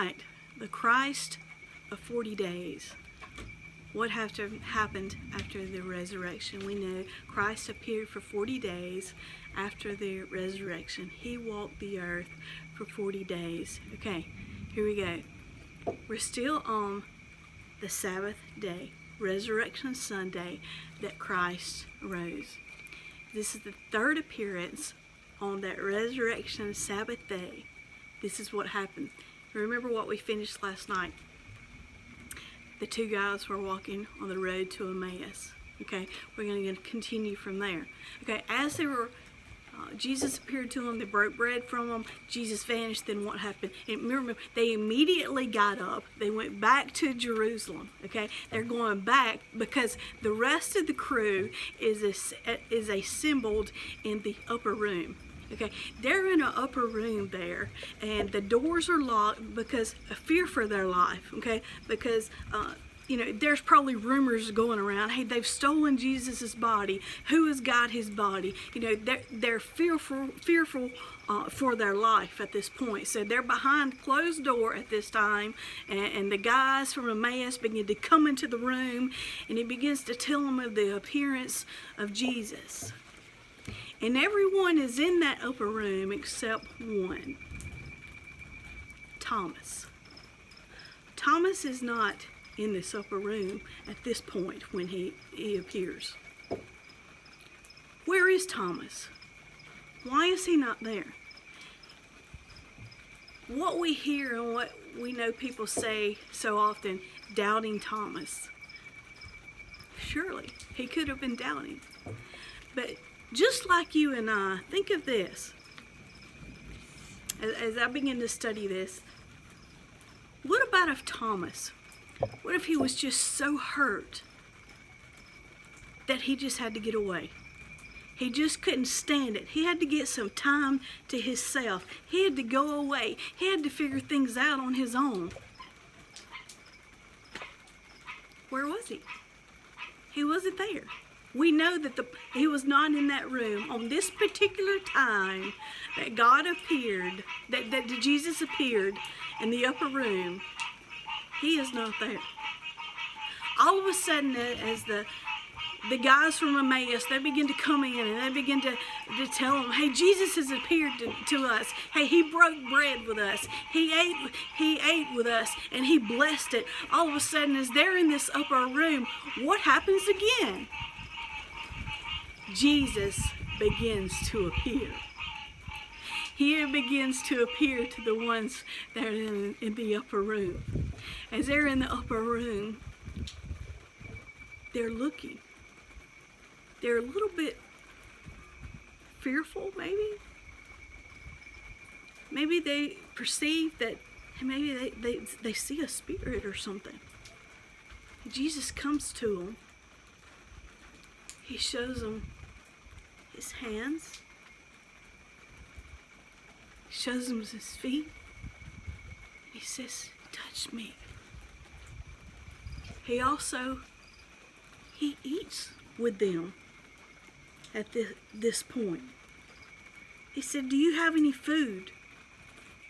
right, the Christ of 40 days. What happened after the resurrection? We know Christ appeared for 40 days after the resurrection. He walked the earth for 40 days. Okay, here we go. We're still on the Sabbath day, Resurrection Sunday, that Christ rose. This is the third appearance on that Resurrection Sabbath day. This is what happened. Remember what we finished last night. The two guys were walking on the road to Emmaus. Okay, we're going to continue from there. Okay, as they were, Jesus appeared to them. They broke bread from them. Jesus vanished. Then what happened? And remember, they immediately got up. They went back to Jerusalem. Okay, they're going back because the rest of the crew is assembled in the upper room. Okay, they're in an upper room there, and the doors are locked because of fear for their life. Okay, because there's probably rumors going around. Hey, they've stolen Jesus's body. Who has got his body? They're fearful for their life at this point. So they're behind closed door at this time, and the guys from Emmaus begin to come into the room, and he begins to tell them of the appearance of Jesus. And everyone is in that upper room except one. Thomas. Thomas is not in this upper room at this point when he appears. Where is Thomas? Why is he not there? What we hear and what we know people say so often, doubting Thomas. Surely, he could have been doubting. But just like you and I, think of this. As I begin to study this, what about if Thomas, what if he was just so hurt that he just had to get away? He just couldn't stand it. He had to get some time to himself. He had to go away. He had to figure things out on his own. Where was he? He wasn't there. We know that he was not in that room on this particular time that God appeared, that Jesus appeared in the upper room. He is not there. All of a sudden, as the guys from Emmaus, they begin to come in and they begin to tell them, hey, Jesus has appeared to us. Hey, he broke bread with us. He ate with us, and he blessed it. All of a sudden, as they're in this upper room, what happens again? Jesus begins to appear. He begins to appear to the ones that are in the upper room. As they're in the upper room, they're looking. They're a little bit fearful, maybe. Maybe they perceive that maybe they see a spirit or something. Jesus comes to them. He shows them his hands. He shows them his feet. He says, touch me. He eats with them at this point. He said, do you have any food?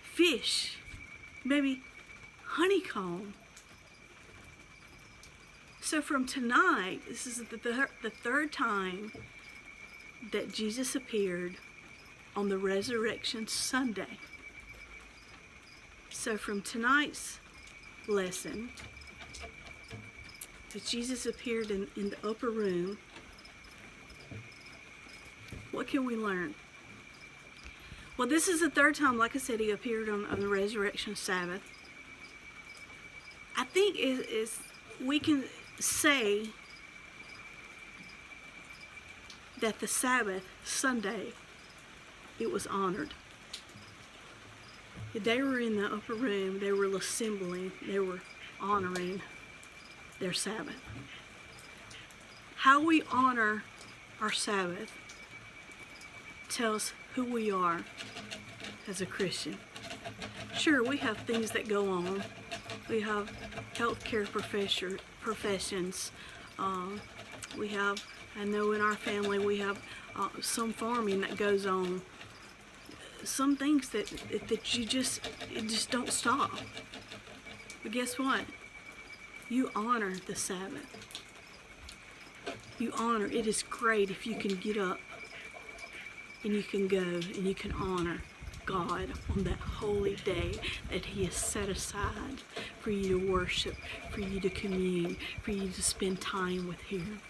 Fish? Maybe honeycomb? So from tonight, this is the third time that Jesus appeared on the Resurrection Sunday. So from tonight's lesson, that Jesus appeared in the upper room, what can we learn? Well, this is the third time, like I said, he appeared on the Resurrection Sabbath. I think we can say that the Sabbath, Sunday, it was honored. They were in the upper room, they were assembling, they were honoring their Sabbath. How we honor our Sabbath tells who we are as a Christian. Sure, we have things that go on. We have healthcare professions. We have, I know in our family, we have some farming that goes on. Some things that you just don't stop. But guess what? You honor the Sabbath. You honor. It is great if you can get up and you can go and you can honor God on that holy day that He has set aside for you to worship, for you to commune, for you to spend time with Him.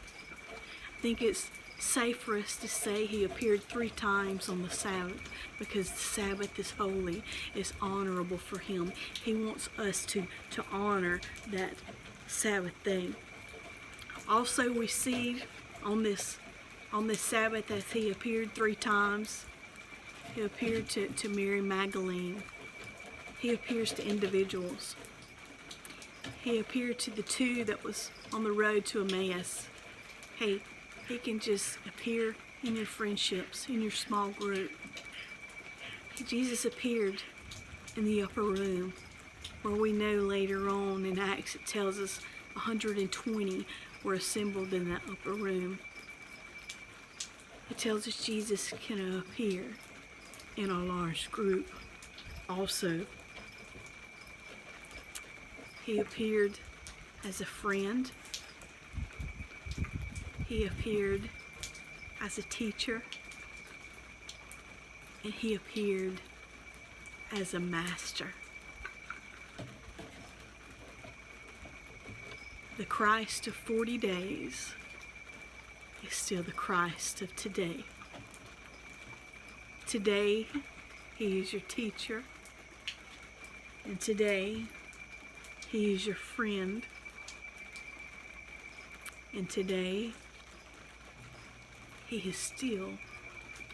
I think it's safe for us to say He appeared 3 times on the Sabbath because the Sabbath is holy, it's honorable for Him. He wants us to honor that Sabbath day. Also, we see on this Sabbath that He appeared 3 times. He appeared to Mary Magdalene. He appears to individuals. He appeared to the 2 that was on the road to Emmaus. Hey, He can just appear in your friendships, in your small group. Jesus appeared in the upper room, where we know later on in Acts it tells us 120 were assembled in that upper room. It tells us Jesus can appear in a large group also. He appeared as a friend. He appeared as a teacher. And He appeared as a master. The Christ of 40 days is still the Christ of today. Today, He is your teacher. And today, He is your friend. And today, He is still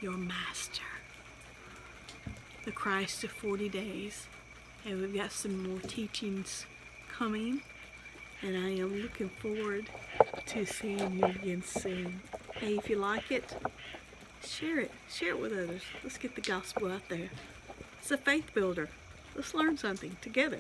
your master. The Christ of 40 days. And we've got some more teachings coming. And I am looking forward to seeing you again soon. Hey, if you like it, share it. Share it with others. Let's get the gospel out there. It's a faith builder. Let's learn something together.